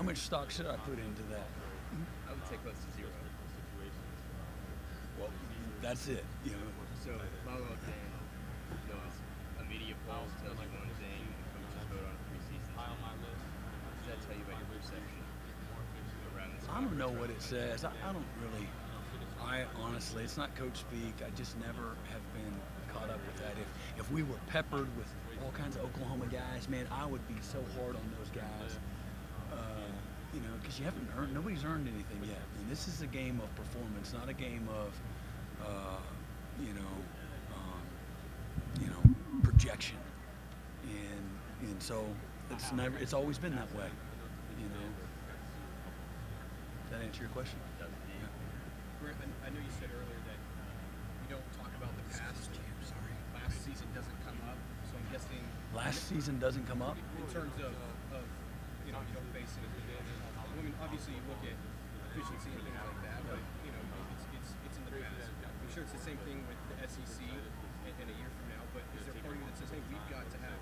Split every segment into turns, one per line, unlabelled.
How much stock should I put into that?
I would say close to 0.
Well, that's it. You know.
So follow-up then, those a media poll tells you one thing, and coaches vote on a preseason. What does that tell you about your perception around this?
I don't know what it says. I don't really. I honestly, it's not coach speak. I just never have been caught up with that. If we were peppered with all kinds of Oklahoma guys, man, I would be so hard on those guys. You know, because nobody's earned anything yet. And this is a game of performance, not a game of, projection. And so it's always been that way. You know. Does that answer your question?
Brent, I know you said earlier that you don't talk about the past. Last season doesn't come up, so I'm guessing.
Last season doesn't come up?
In terms of you don't face it. I mean, obviously you look at efficiency and things like that, but you know, it's in the past. I'm sure it's the same thing with the SEC in a year from now. But is there part of you that says, hey, we've got to have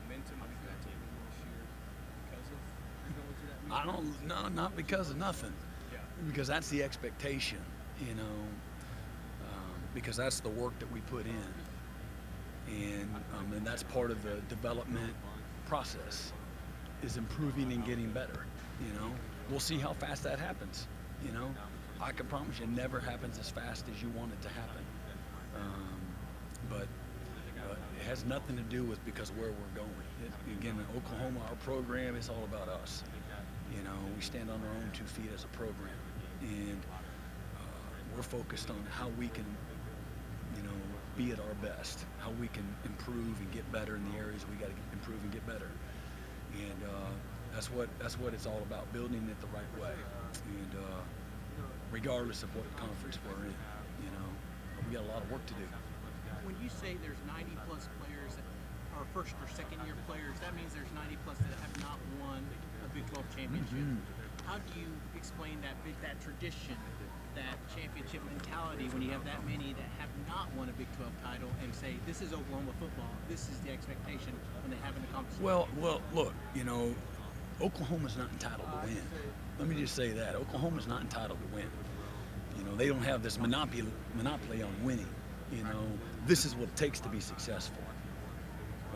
momentum, we've got to win this year because of going through that?
No, not because of nothing.
Yeah.
Because that's the expectation, you know, because that's the work that we put in. And that's part of the development process, is improving and getting better, you know. We'll see how fast that happens, you know. I can promise you it never happens as fast as you want it to happen. But it has nothing to do with because of where we're going. Again, in Oklahoma, our program is all about us. You know, we stand on our own 2 feet as a program, and we're focused on how we can, you know, be at our best, how we can improve and get better in the areas we got to improve and get better. And that's what it's all about, building it the right way. And regardless of what conference we're in, you know, we got a lot of work to do.
When you say there's 90 plus players that are first or second year players, that means there's 90 plus that have not won a Big 12 championship.
Mm-hmm.
How do you explain that tradition, that championship mentality when you have that many that have not won a Big 12 title and say, this is Oklahoma football, this is the expectation when they haven't accomplished it?
Well, look, you know, Oklahoma's not entitled to win. Let me just say that. Oklahoma's not entitled to win. You know, they don't have this monopoly on winning. You know, this is what it takes to be successful.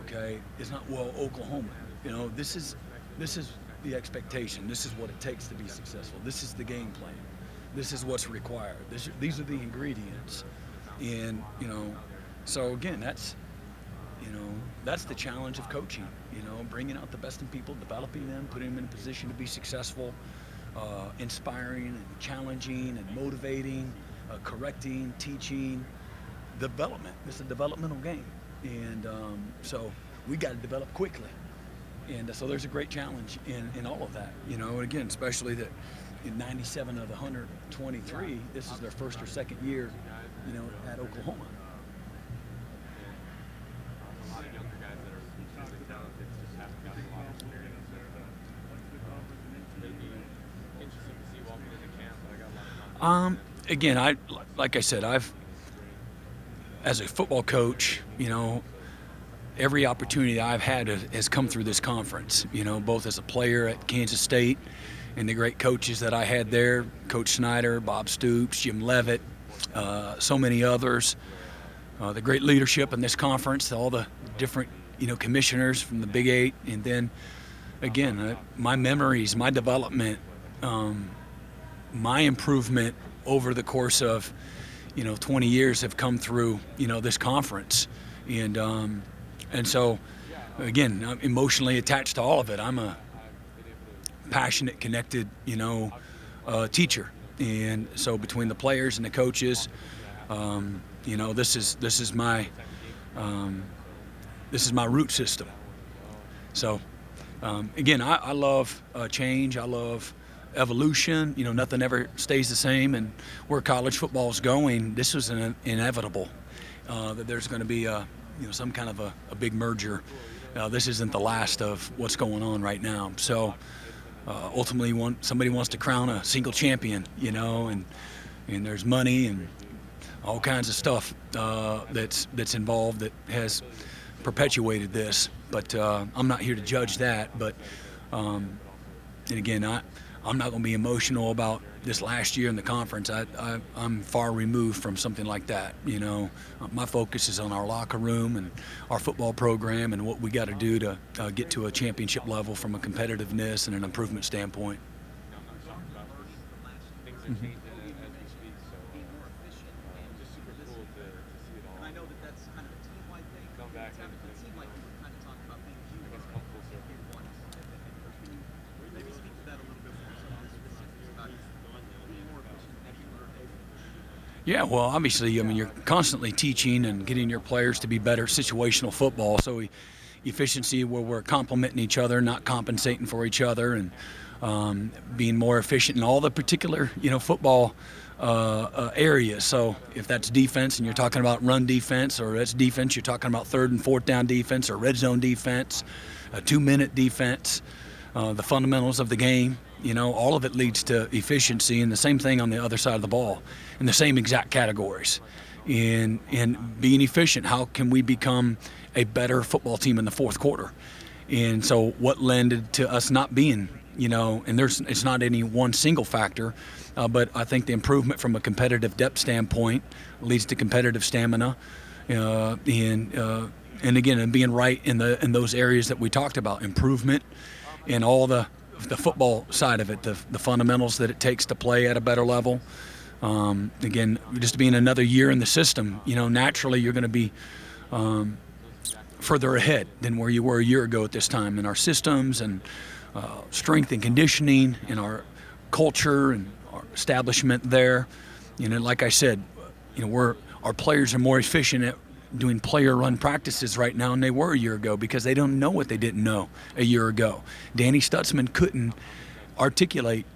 Okay? It's not, well, Oklahoma. You know, this is the expectation. This is what it takes to be successful. This is the game plan. This is what's required. These are the ingredients. And, you know, so again, that's the challenge of coaching, you know, bringing out the best in people, developing them, putting them in a position to be successful, inspiring and challenging and motivating, correcting, teaching, development. It's a developmental game. And so we got to develop quickly. And so there's a great challenge in all of that, you know, and again, especially that in 97 of the 123, this is their first or second year, you know, at Oklahoma. Again, like I said, as a football coach, you know, every opportunity I've had has come through this conference, you know, both as a player at Kansas State and the great coaches that I had there, Coach Snyder, Bob Stoops, Jim Leavitt, so many others, the great leadership in this conference, all the different, you know, commissioners from the Big Eight, and then, again, my memories, my development, my improvement over the course of, you know, 20 years have come through, you know, this conference. And so, again, I'm emotionally attached to all of it. I'm a passionate, connected, you know, teacher. And so between the players and the coaches, you know, this is my root system. So, again, I love change. I love evolution. You know, nothing ever stays the same. And where college football is going, this was inevitable. That there's going to be some kind of a big merger. This isn't the last of what's going on right now. So ultimately, somebody wants to crown a single champion, you know, and there's money and all kinds of stuff that's involved that has perpetuated this. But I'm not here to judge that. But And again, I'm not going to be emotional about this last year in the conference. I'm far removed from something like that. You know, my focus is on our locker room and our football program and what we got to do to get to a championship level from a competitiveness and an improvement standpoint.
Things are changing as we speak, so just super cool to see it all.
And I know that that's kind of a team-wide thing.
Come back
It
and
seemed like you were kind of talking about things you
I guess come full circle.
want. Can you maybe speak to that a little bit more? Some of the specifics about being more efficient that you learned.
Yeah, well, obviously, I mean, you're constantly teaching and getting your players to be better at situational football. So efficiency where we're complementing each other, not compensating for each other, and being more efficient in all the particular, football areas. So if that's defense and you're talking about run defense, or that's defense, you're talking about 3rd and 4th down defense or red zone defense, a 2-minute defense, the fundamentals of the game, all of it leads to efficiency, and the same thing on the other side of the ball in the same exact categories. In being efficient, how can we become a better football team in the fourth quarter? And so what lended to us not being, and it's not any one single factor, but I think the improvement from a competitive depth standpoint leads to competitive stamina, and again, and being right in those areas that we talked about, improvement in all the football side of it, the fundamentals that it takes to play at a better level. Again, just being another year in the system, naturally you're going to be further ahead than where you were a year ago at this time in our systems and strength and conditioning, in our culture and our establishment there. Like I said, our players are more efficient at doing player-run practices right now than they were a year ago because they don't know what they didn't know a year ago. Danny Stutzman couldn't articulate,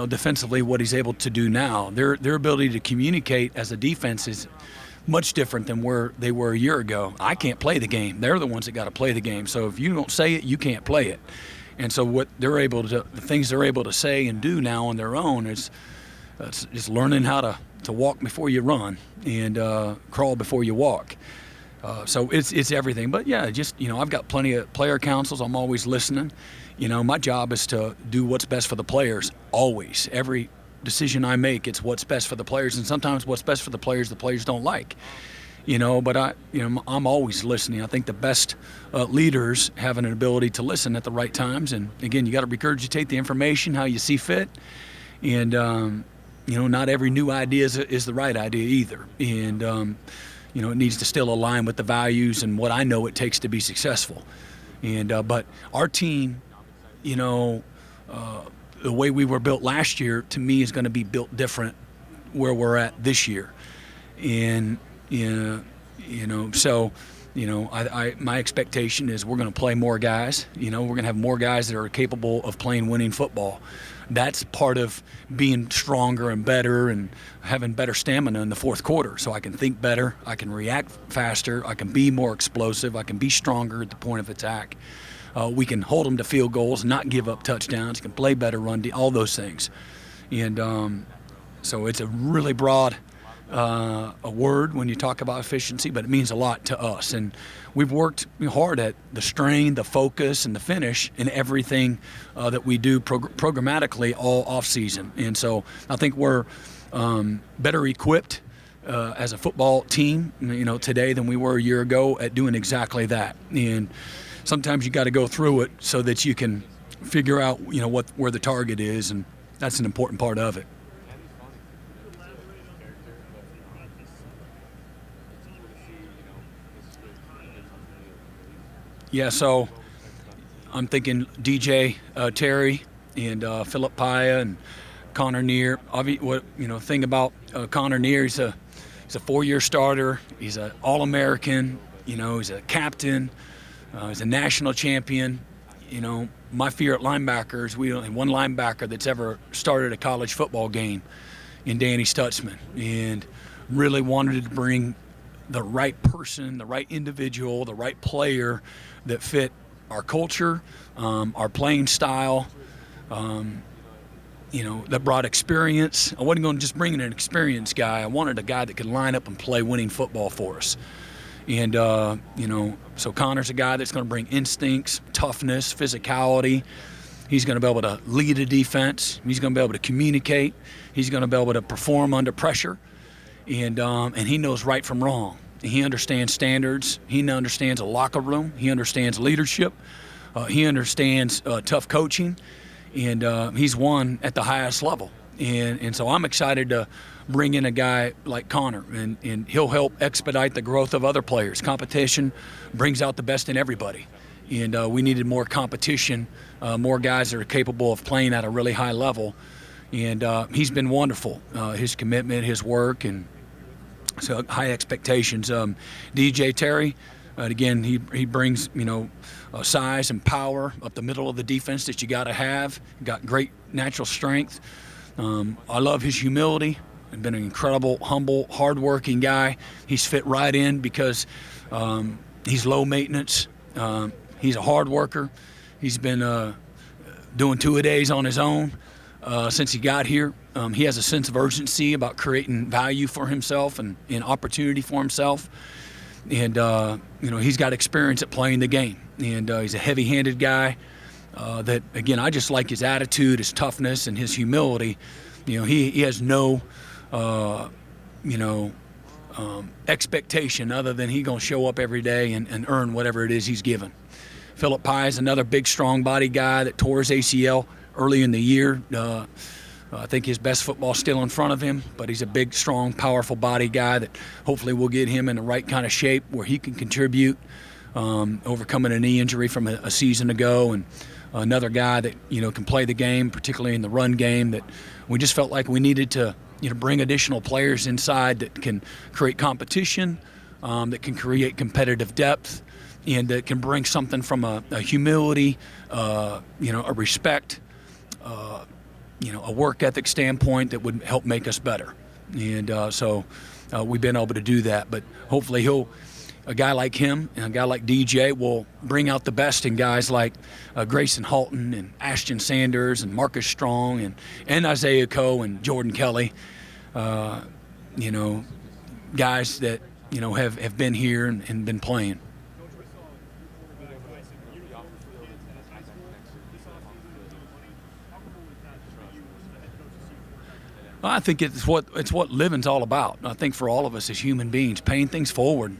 defensively what he's able to do now. Their ability to communicate as a defense is much different than where they were a year ago. I can't play the game. They're the ones that got to play the game. So if you don't say it, you can't play it. And so the things they're able to say and do now on their own is just learning how to walk before you run and crawl before you walk. So it's everything. But yeah, I've got plenty of player councils. I'm always listening. My job is to do what's best for the players always. Every decision I make, it's what's best for the players, and sometimes what's best for the players don't like. But I'm always listening. I think the best leaders have an ability to listen at the right times. And again, you got to regurgitate the information how you see fit. And not every new idea is the right idea either. And it needs to still align with the values and what I know it takes to be successful. And but our team, the way we were built last year, to me, is going to be built different where we're at this year. And so my expectation is we're going to play more guys. We're going to have more guys that are capable of playing winning football. That's part of being stronger and better and having better stamina in the fourth quarter. So I can think better, I can react faster, I can be more explosive, I can be stronger at the point of attack. We can hold them to field goals, not give up touchdowns, can play better run, all those things. And so it's a really broad a word when you talk about efficiency, but it means a lot to us. And we've worked hard at the strain, the focus, and the finish in everything that we do programmatically all off season. And so I think we're better equipped as a football team, today than we were a year ago at doing exactly that. And sometimes you got to go through it so that you can figure out, where the target is, and that's an important part of it. Yeah, so I'm thinking DJ Terry and Philip Paya and Connor Neer. Thing about Connor Neer, he's a 4-year starter. He's an All-American. He's a captain. He's a national champion. My fear at linebackers, we don't have one linebacker that's ever started a college football game in Danny Stutzman, and really wanted to bring the right person, the right individual, the right player that fit our culture, our playing style, that brought experience. I wasn't going to just bring in an experienced guy. I wanted a guy that could line up and play winning football for us. And, so Connor's a guy that's going to bring instincts, toughness, physicality, He's going to be able to lead a defense. He's going to be able to communicate. He's going to be able to perform under pressure. And he knows right from wrong. He understands standards. He understands a locker room. He understands leadership. He understands tough coaching. And he's won at the highest level. And so I'm excited to bring in a guy like Connor, and he'll help expedite the growth of other players. Competition brings out the best in everybody. And we needed more competition, more guys that are capable of playing at a really high level. And he's been wonderful, his commitment, his work, and so high expectations. DJ Terry, again, he brings, size and power up the middle of the defense that you got to have. Got great natural strength. I love his humility. He's been an incredible, humble, hardworking guy. He's fit right in because he's low maintenance. He's a hard worker. He's been doing 2-a-days on his own since he got here. He has a sense of urgency about creating value for himself and opportunity for himself. And, he's got experience at playing the game. And he's a heavy-handed guy that, again, I just like his attitude, his toughness, and his humility. He has no, expectation other than he's going to show up every day and earn whatever it is he's given. Philip Pye is another big, strong body guy that tore his ACL early in the year. I think his best football's still in front of him, but he's a big, strong, powerful body guy that hopefully will get him in the right kind of shape where he can contribute, overcoming a knee injury from a season ago. And another guy that, can play the game, particularly in the run game, that we just felt like we needed to, bring additional players inside that can create competition, that can create competitive depth, and that can bring something from a humility, a respect, a work ethic standpoint that would help make us better. And so we've been able to do that. But hopefully a guy like him and a guy like DJ will bring out the best in guys like Grayson Halton and Ashton Sanders and Marcus Strong and Isaiah Coe and Jordan Kelly. Guys that, have been here and been playing. I think it's what living's all about. I think for all of us as human beings, paying things forward,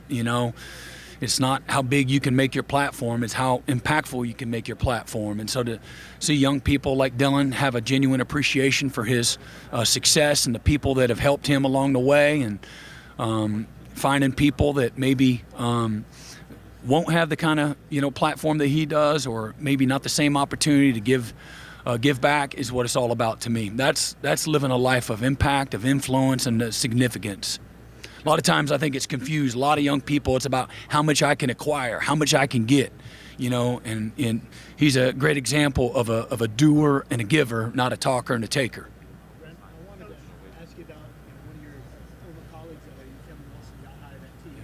it's not how big you can make your platform, it's how impactful you can make your platform. And so to see young people like Dylan have a genuine appreciation for his success and the people that have helped him along the way, and finding people that maybe won't have the kind of, platform that he does, or maybe not the same opportunity to give back, is what it's all about to me. That's living a life of impact, of influence, and significance. A lot of times I think it's confused. A lot of young people, it's about how much I can acquire, how much I can get, and he's a great example of a doer and a giver, not a talker and a taker.
Brent, I wanted to ask you about one of your former colleagues that Kevin Wilson got hired at TV.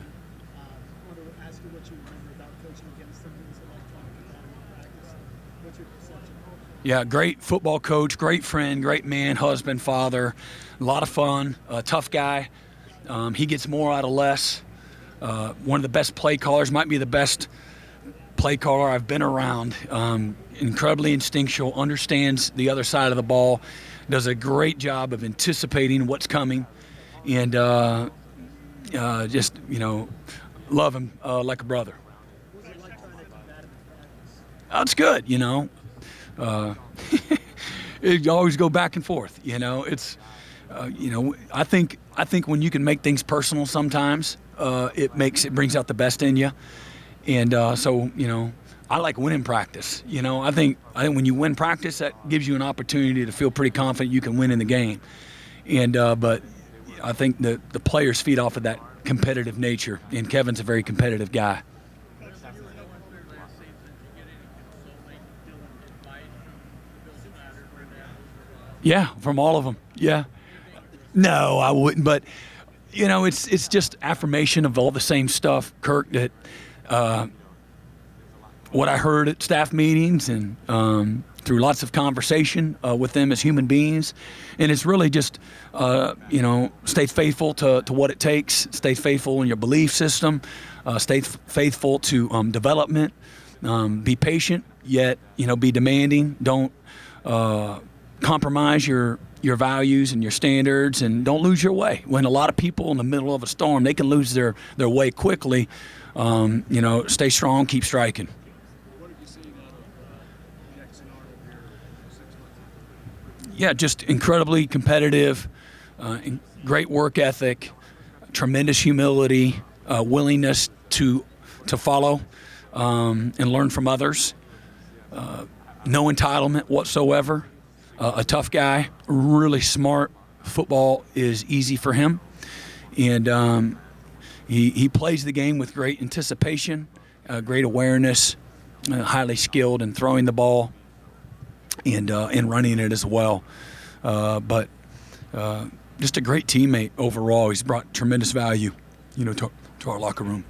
I wanted to ask you what you remember about coaching against him. What was it like talking about him in practice? What's your perception?
Yeah, great football coach, great friend, great man, husband, father, a lot of fun, tough guy. He gets more out of less. One of the best play callers, might be the best play caller I've been around. Incredibly instinctual, understands the other side of the ball, does a great job of anticipating what's coming, and just, love him like a brother.
What was it like trying to combat him in practice?
That's good, You always go back and forth, It's, I think when you can make things personal sometimes, it brings out the best in you. And so, I like winning practice. I think when you win practice, that gives you an opportunity to feel pretty confident you can win in the game. And but I think the players feed off of that competitive nature, and Kevin's a very competitive guy. Yeah, from all of them. Yeah. No, I wouldn't. But, it's just affirmation of all the same stuff, Kirk, that what I heard at staff meetings and through lots of conversation with them as human beings. And it's really just, stay faithful to what it takes, stay faithful in your belief system, stay faithful to development, Be patient, yet be demanding. Don't compromise your values and your standards, and don't lose your way. When a lot of people in the middle of a storm, they can lose their way quickly. Stay strong, keep striking.
What have you seen out of Jackson Arnold here 6 months?
Yeah, just incredibly competitive, great work ethic, tremendous humility, willingness to follow and learn from others. No entitlement whatsoever. A tough guy, really smart. Football is easy for him, and he plays the game with great anticipation, great awareness, highly skilled in throwing the ball and running it as well. But just a great teammate overall. He's brought tremendous value, to our locker room.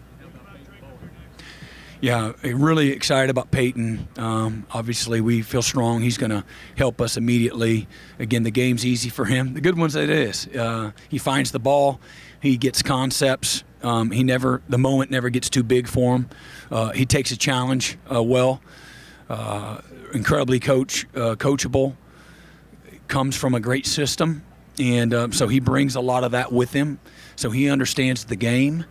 Yeah, really excited about Peyton. Obviously, we feel strong. He's going to help us immediately. Again, the game's easy for him. The good ones it is. He finds the ball. He gets concepts. The moment never gets too big for him. He takes a challenge well. Incredibly coachable. Comes from a great system, and so he brings a lot of that with him. So he understands the game.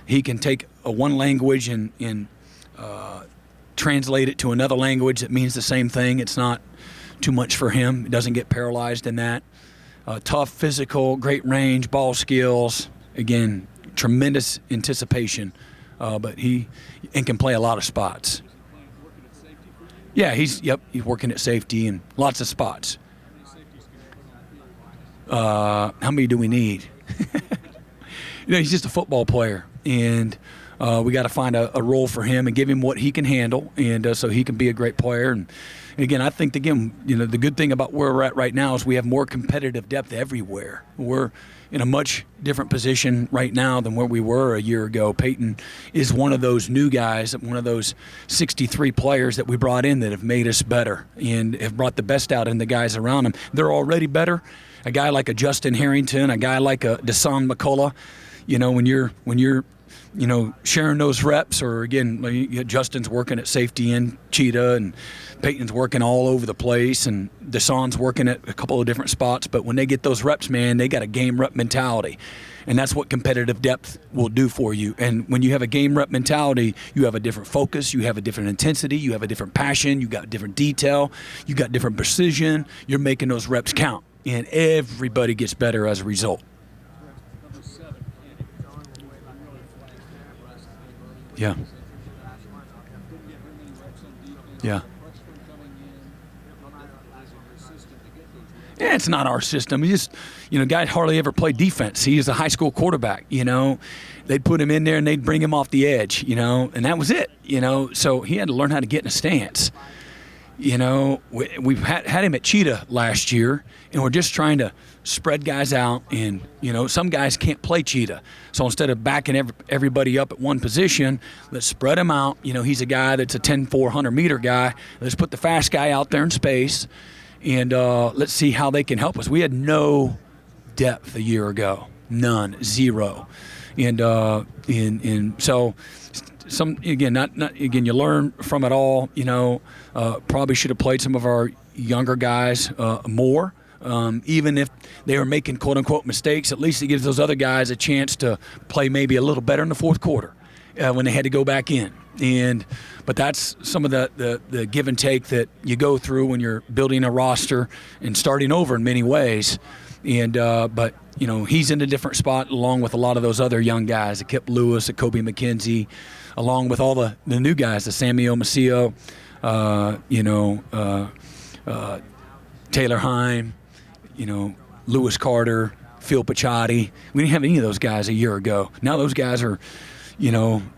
He can take one language and translate it to another language that means the same thing. It's not too much for him. He doesn't get paralyzed in that. Tough, physical, great range, ball skills. Again, tremendous anticipation, but he can play a lot of spots. Yeah, he's working at safety and lots of spots. How many do we need? He's just a football player, and we got to find a role for him and give him what he can handle, and so he can be a great player. And again, I think the good thing about where we're at right now is we have more competitive depth everywhere. We're in a much different position right now than where we were a year ago. Peyton is one of those new guys, one of those 63 players that we brought in that have made us better and have brought the best out in the guys around him. They're already better. A guy like a Justin Harrington, a guy like a Deshaun McCullough, when you're sharing those reps, or again, Justin's working at safety and Cheetah, and Peyton's working all over the place, and Deshaun's working at a couple of different spots. But when they get those reps, man, they got a game rep mentality. And that's what competitive depth will do for you. And when you have a game rep mentality, you have a different focus, you have a different intensity, you have a different passion, you got different detail, you got different precision. You're making those reps count, and everybody gets better as a result. Yeah. Yeah. Yeah, it's not our system. He just, guy hardly ever played defense. He was a high school quarterback, They'd put him in there and they'd bring him off the edge, and that was it, So he had to learn how to get in a stance. We've had him at Cheetah last year, and we're just trying to spread guys out. And, some guys can't play Cheetah. So instead of backing everybody up at one position, let's spread him out. He's a guy that's a 10-400-meter guy. Let's put the fast guy out there in space, and let's see how they can help us. We had no depth a year ago. None. Zero. And so you learn from it all. Probably should have played some of our younger guys more. Even if they were making quote-unquote mistakes, at least it gives those other guys a chance to play maybe a little better in the fourth quarter when they had to go back in. But that's some of the give and take that you go through when you're building a roster and starting over in many ways. But he's in a different spot along with a lot of those other young guys, a Kip Lewis, a Kobe McKenzie, along with all the new guys, the Samuel Macio, Taylor Heim, Lewis Carter, Phil Picciotti. We didn't have any of those guys a year ago. Now those guys are,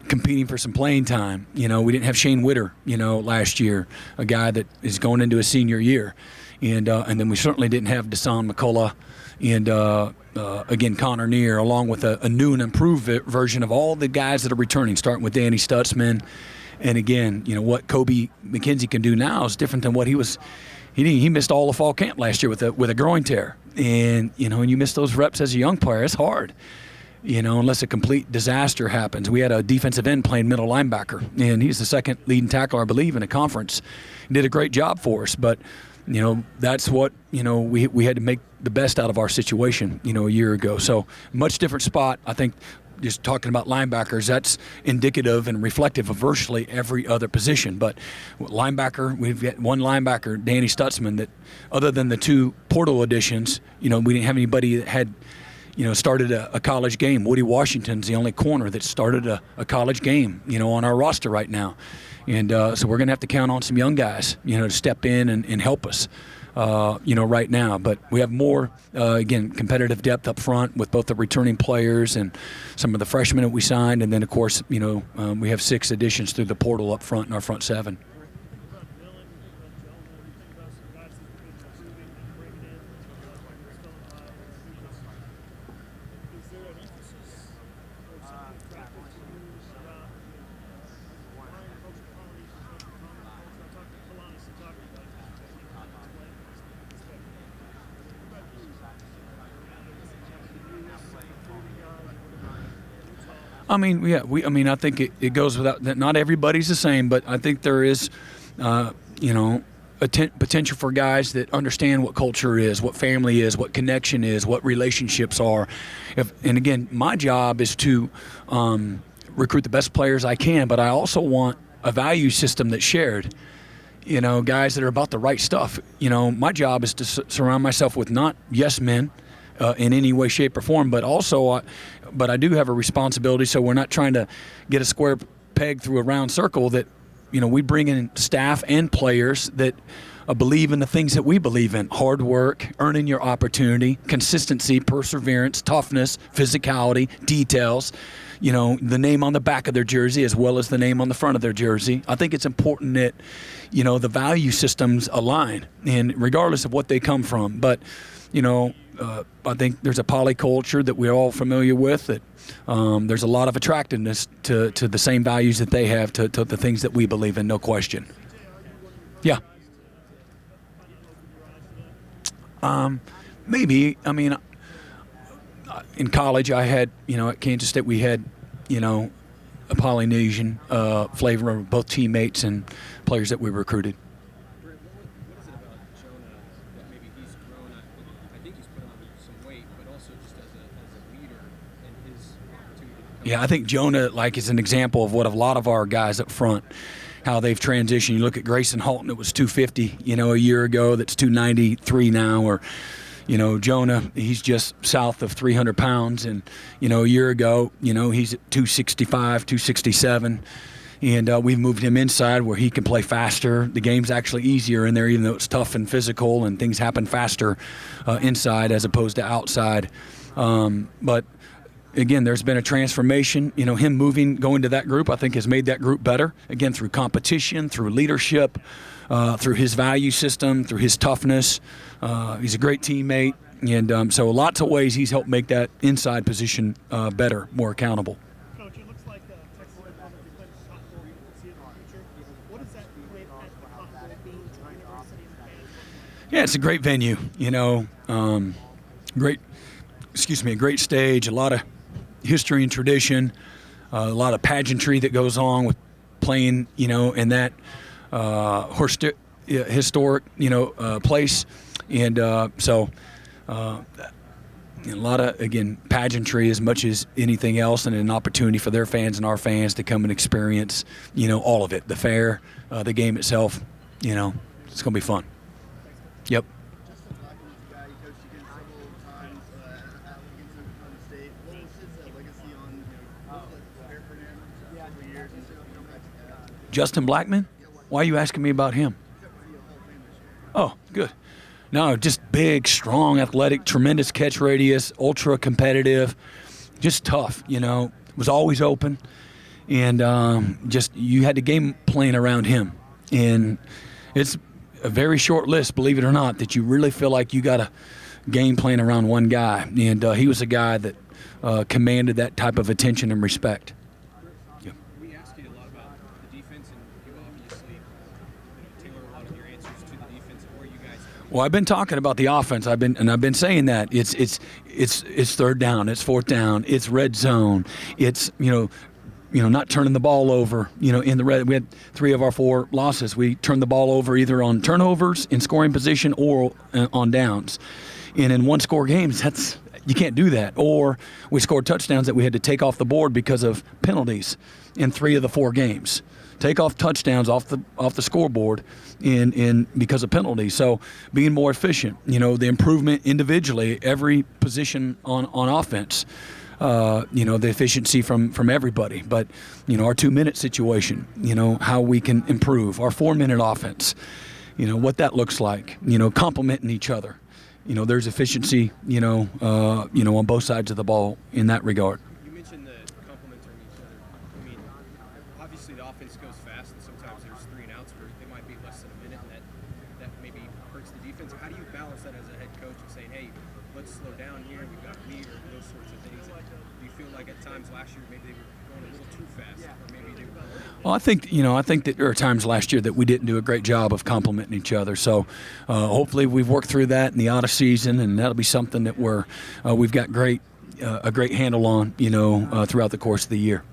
competing for some playing time. We didn't have Shane Witter, last year, a guy that is going into his senior year. And then we certainly didn't have Deshaun McCullough and, again, Connor Neer, along with a new and improved version of all the guys that are returning, starting with Danny Stutzman. And, again, what Kobe McKenzie can do now is different than what he was. He missed all of fall camp last year with a groin tear. And, when you miss those reps as a young player, it's hard. unless a complete disaster happens. We had a defensive end playing middle linebacker, and he's the second leading tackler, I believe, in the conference. He did a great job for us, but that's what we had to make the best out of our situation a year ago. So much different spot. I think just talking about linebackers, that's indicative and reflective of virtually every other position. But linebacker, we've got one linebacker, Danny Stutzman, that other than the two portal additions, we didn't have anybody that had started a college game. Woody Washington's the only corner that started a college game on our roster right now. And so we're going to have to count on some young guys, to step in and help us, right now. But we have more, again, competitive depth up front with both the returning players and some of the freshmen that we signed. And then, of course, we have 6 additions through the portal up front in our front 7. I mean, yeah, I think it goes without that. Not everybody's the same, but I think there is, potential for guys that understand what culture is, what family is, what connection is, what relationships are. And again, my job is to recruit the best players I can, but I also want a value system that's shared. Guys that are about the right stuff. My job is to surround myself with not yes men in any way, shape, or form, but also, but I do have a responsibility. So we're not trying to get a square peg through a round circle. That we bring in staff and players that believe in the things that we believe in: hard work, earning your opportunity, consistency, perseverance, toughness, physicality, details. The name on the back of their jersey as well as the name on the front of their jersey. I think it's important that, the value systems align, and regardless of what they come from. But, I think there's a polyculture that we're all familiar with, that there's a lot of attractiveness to the same values that they have to the things that we believe in, no question. Yeah. Maybe. I mean, in college, I had, at Kansas State, we had, a Polynesian flavor of both teammates and players that we recruited.
Brent, what is it about Jonah that maybe he's grown? I think he's put on some weight, but also just as a leader and his opportunity to come.
Yeah, I think Jonah, is an example of what a lot of our guys up front, how they've transitioned. You look at Grayson Halton, it was 250, a year ago. That's 293 now, or Jonah, he's just south of 300 pounds. And, a year ago, he's at 265, 267. And we've moved him inside where he can play faster. The game's actually easier in there, even though it's tough and physical, and things happen faster inside as opposed to outside. But, again, there's been a transformation. Him moving, going to that group, I think has made that group better, again, through competition, through leadership, through his value system, through his toughness. He's a great teammate, and so lots of ways he's helped make that inside position better, more accountable.
Coach, it looks like Texas Oklahoma, if you play the Cotton Bowl, you can see it in the future. What does that play at the Cotton Bowl mean to the university and the fans?
Yeah, it's a great venue, a great stage, a lot of history and tradition, a lot of pageantry that goes on with playing, in that historic, place. And so a lot of, again, pageantry as much as anything else, and an opportunity for their fans and our fans to come and experience, all of it, the fair, the game itself. It's going to be fun. Yep.
Justin Blackman's a guy you coached against several times against Oklahoma State. What was his legacy on prepare for him several years and coming back to that?
Justin Blackman? Why are you asking me about him? Oh, good. No, just big, strong, athletic, tremendous catch radius, ultra competitive, just tough, was always open. And just you had the game plan around him. And it's a very short list, believe it or not, that you really feel like you got a game plan around one guy. And he was a guy that commanded that type of attention and respect.
We asked you a lot about the defense, and you obviously tailor a lot of your answers to the defense and where you guys.
Well, I've been talking about the offense. I've been saying that it's third down, it's fourth down, it's red zone, it's not turning the ball over. In the red, we had 3 of our 4 losses. We turned the ball over either on turnovers in scoring position or on downs. And in 1-score games, you can't do that. Or we scored touchdowns that we had to take off the board because of penalties in 3 of the 4 games. Take off touchdowns off the scoreboard in because of penalties. So being more efficient, the improvement individually, every position on offense. The efficiency from everybody, but our 2-minute situation, how we can improve our 4-minute offense, what that looks like, complementing each other. There's efficiency, on both sides of the ball in that regard.
You mentioned the complementing each other. I mean, obviously the offense goes fast, and sometimes there's 3 and outs where it might be less than a minute, and that maybe hurts the defense. How do you balance that as a head coach and saying, hey, let's slow down here, we've got lead, or those sorts of things? Do you feel like at times last year maybe they were going a little too fast, or maybe they were?
Well, I think that there are times last year that we didn't do a great job of complementing each other. So hopefully we've worked through that in the out of season, and that'll be something that we've got a great handle on, throughout the course of the year.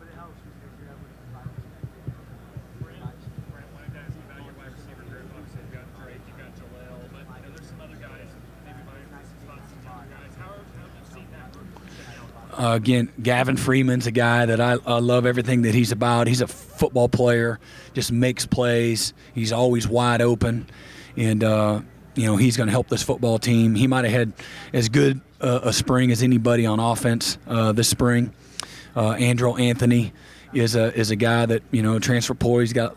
Again, Gavin Freeman's a guy that I love everything that he's about. He's a football player, just makes plays. He's always wide open, and he's going to help this football team. He might have had as good a spring as anybody on offense this spring. Andrew Anthony is a guy that transfer portal. He's got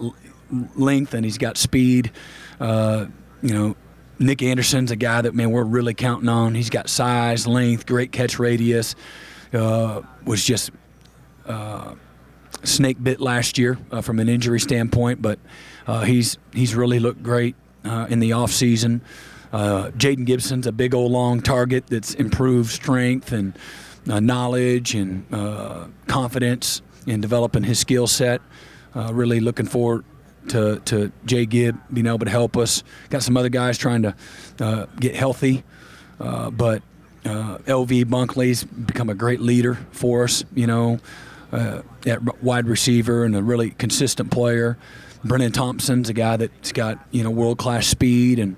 length and he's got speed. Nick Anderson's a guy that we're really counting on. He's got size, length, great catch radius. Was just snake bit last year from an injury standpoint, but he's really looked great in the off season. Jaden Gibson's a big old long target that's improved strength and knowledge and confidence in developing his skill set. Really looking forward to Jay Gibb being able to help us. Got some other guys trying to get healthy, but LV Bunkley's become a great leader for us, at wide receiver and a really consistent player. Brennan Thompson's a guy that's got, world-class speed, and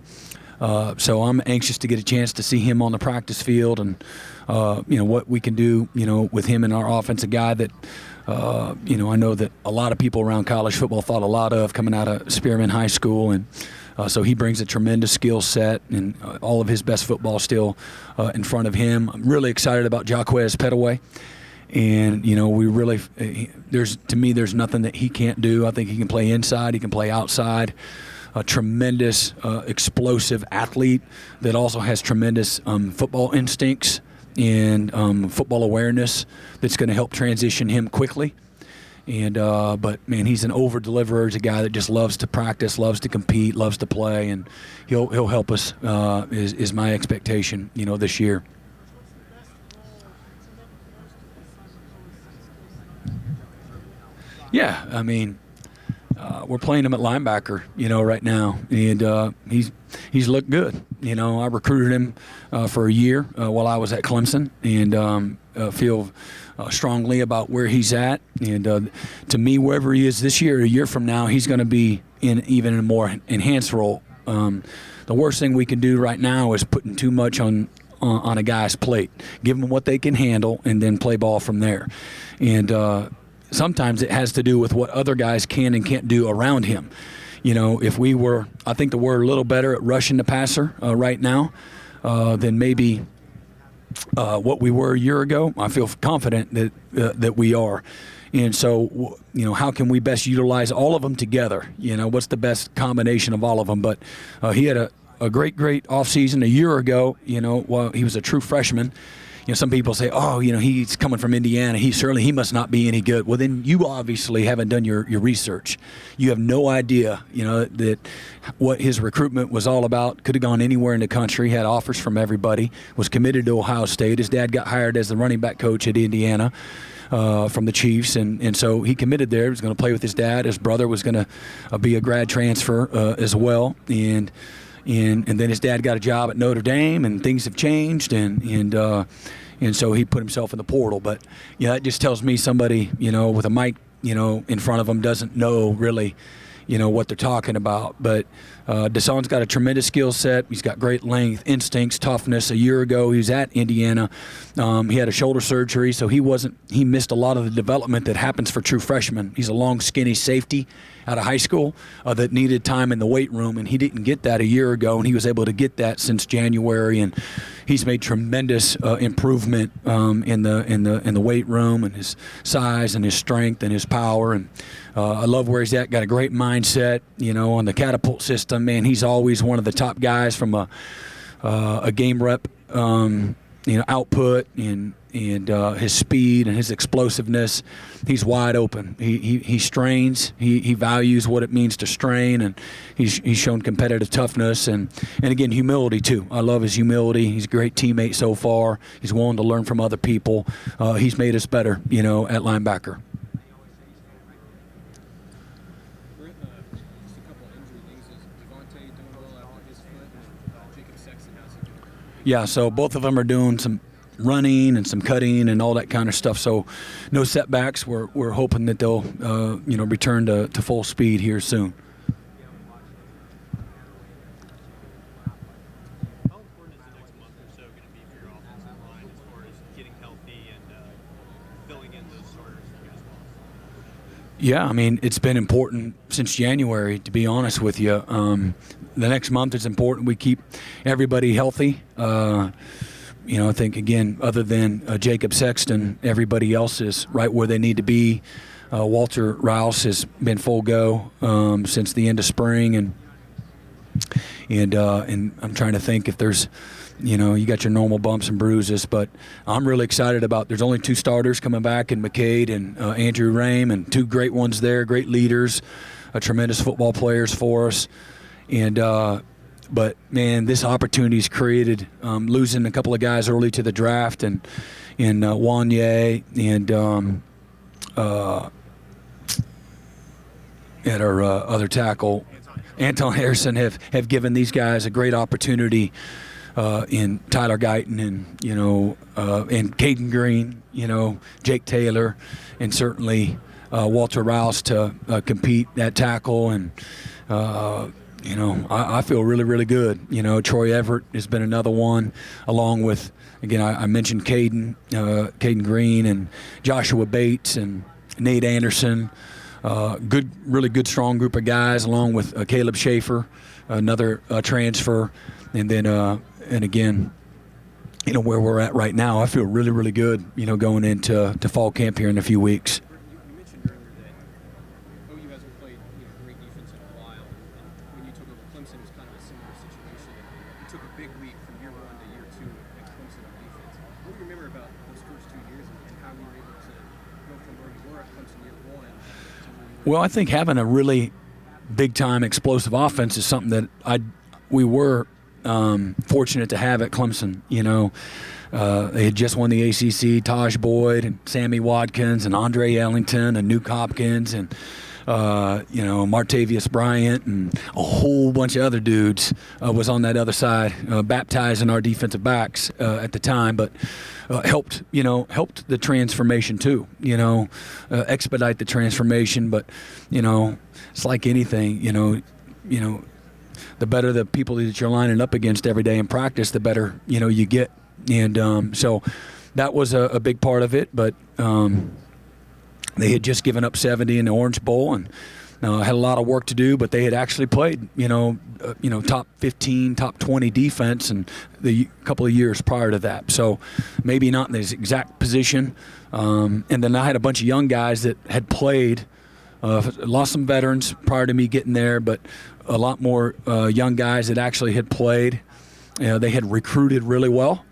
so I'm anxious to get a chance to see him on the practice field and, what we can do, with him in our offense, a guy that, I know that a lot of people around college football thought a lot of coming out of Spearman High School, and so he brings a tremendous skill set, and all of his best football still in front of him. I'm really excited about Jaquez Petaway, and we really there's nothing that he can't do. I think he can play inside, he can play outside. A tremendous, explosive athlete that also has tremendous football instincts and football awareness that's going to help transition him quickly. And but man, he's an over-deliverer. He's a guy that just loves to practice, loves to compete, loves to play, and he'll help us. Is my expectation, this year. Yeah, I mean, we're playing him at linebacker, right now, and he's looked good. I recruited him for a year while I was at Clemson, and feel strongly about where he's at. And to me, wherever he is this year, a year from now, he's going to be in even a more enhanced role. The worst thing we can do right now is putting too much on a guy's plate. Give them what they can handle, and then play ball from there. And sometimes it has to do with what other guys can and can't do around him. If I think that we're a little better at rushing the passer right now than maybe what we were a year ago. I feel confident that we are. And so, how can we best utilize all of them together? What's the best combination of all of them? But he had a great offseason a year ago, while he was a true freshman. Some people say, he's coming from Indiana. He must not be any good. Well, then you obviously haven't done your research. You have no idea, that what his recruitment was all about. Could have gone anywhere in the country, had offers from everybody, was committed to Ohio State. His dad got hired as the running back coach at Indiana from the Chiefs, and so he committed there. He was going to play with his dad. His brother was going to be a grad transfer as well, and and then his dad got a job at Notre Dame, and things have changed, and so he put himself in the portal. But yeah, it just tells me somebody, with a mic, in front of them doesn't know really, what they're talking about. But Deshaun's got a tremendous skill set. He's got great length, instincts, toughness. A year ago, he was at Indiana. He had a shoulder surgery, so he missed a lot of the development that happens for true freshmen. He's a long, skinny safety out of high school that needed time in the weight room, and he didn't get that a year ago, and he was able to get that since January, and he's made tremendous improvement in the weight room, and his size and his strength and his power, and I love where he's at. Got a great mindset, on the catapult system. Man, he's always one of the top guys from a game rep, output and his speed and his explosiveness. He's wide open. He strains. He values what it means to strain, and he's shown competitive toughness and again humility too. I love his humility. He's a great teammate so far. He's willing to learn from other people. He's made us better, at linebacker.
Just a couple of injury things. Is Devontae doing well after his foot? And Jacob Sexton, how's he doing?
Yeah, so both of them are doing some running and some cutting and all that kind of stuff. So no setbacks. We're hoping that they'll return to full speed here soon.
How important is the next month or so going to be for your offensive line as far as getting healthy and filling in those starters that you guys lost?
Yeah, I mean, it's been important since January, to be honest with you. The next month is important. We keep everybody healthy. I think, again, other than Jacob Sexton, everybody else is right where they need to be. Walter Rouse has been full go since the end of spring, and I'm trying to think if there's, you got your normal bumps and bruises, but I'm really excited about. There's only two starters coming back in McCade and Andrew Rame, and two great ones there, great leaders, tremendous football players for us, and. But, man, this opportunity's created losing a couple of guys early to the draft and Wanye and at our other tackle, Anton Harrison, have given these guys a great opportunity in Tyler Guyton and Caden Green, Jake Taylor, and certainly Walter Rouse to compete at tackle. And I feel really, really good. Troy Everett has been another one, along with, again, I mentioned Caden Green and Joshua Bates and Nate Anderson. Really good, strong group of guys, along with Caleb Schaefer, another transfer. And then, and again, where we're at right now, I feel really, really good, going into fall camp here in a few weeks.
You mentioned earlier that OU hasn't played great defense in a while, and when you took over Clemson, it was kind of a similar situation. You took a big leap from year one to year two at Clemson on defense. What do you remember about those first 2 years and how you were able to go from where you were at Clemson year one to where you were?
Well, I think having a really big-time explosive offense is something that we were fortunate to have at Clemson. They had just won the ACC. Taj Boyd and Sammy Watkins and Andre Ellington and Nuke Hopkins and Martavius Bryant and a whole bunch of other dudes was on that other side, baptizing our defensive backs at the time, but helped the transformation too. Expedite the transformation. But it's like anything. The better the people that you're lining up against every day in practice, the better you get. And so that was a big part of it. But they had just given up 70 in the Orange Bowl and had a lot of work to do. But they had actually played top 15, top 20 defense and the couple of years prior to that. So maybe not in this exact position. And then I had a bunch of young guys that had played. Lost some veterans prior to me getting there, but a lot more young guys that actually had played. They had recruited really well.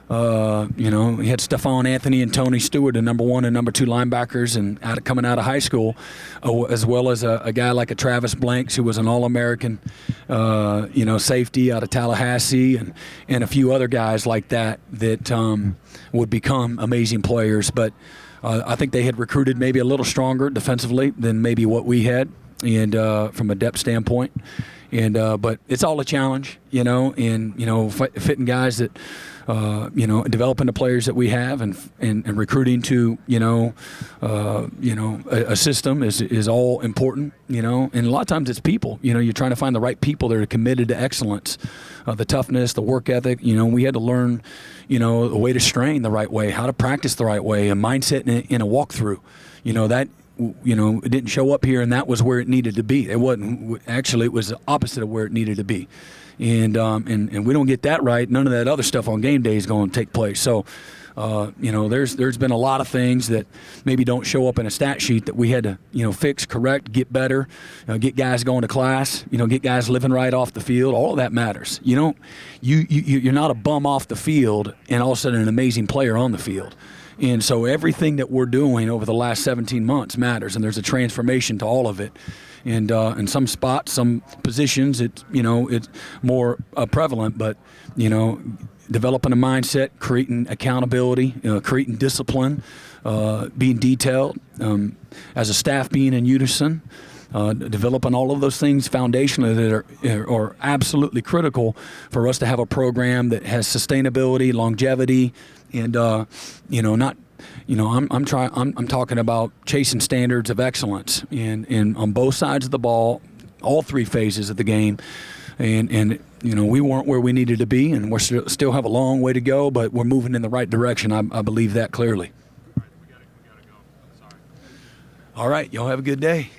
We had Stephon Anthony and Tony Stewart, the number 1 and number 2 linebackers, and coming out of high school, as well as a guy like a Travis Blanks, who was an All-American, safety out of Tallahassee, and a few other guys like that would become amazing players. But I think they had recruited maybe a little stronger defensively than maybe what we had. and from a depth standpoint. And but it's all a challenge, and fitting guys that, developing the players that we have, and recruiting to, a system is all important, and a lot of times it's people. You're trying to find the right people that are committed to excellence, the toughness, the work ethic. We had to learn, a way to strain the right way, how to practice the right way, a mindset in a walkthrough, that. It didn't show up here, and that was where it needed to be. It wasn't. Actually, it was the opposite of where it needed to be. And we don't get that right, none of that other stuff on game day is going to take place. So, there's been a lot of things that maybe don't show up in a stat sheet that we had to, fix, correct, get better, get guys going to class, get guys living right off the field. All of that matters. You're not a bum off the field and all of a sudden an amazing player on the field. And so everything that we're doing over the last 17 months matters, and there's a transformation to all of it. And in some spots, some positions, it's more prevalent, but developing a mindset, creating accountability, creating discipline, being detailed, as a staff being in unison. Developing all of those things foundationally that are absolutely critical for us to have a program that has sustainability, longevity, and I'm talking about chasing standards of excellence and on both sides of the ball, all three phases of the game, and we weren't where we needed to be, and we still have a long way to go, but we're moving in the right direction. I believe that clearly.
All right, we gotta go. I'm sorry.
All right, y'all have a good day.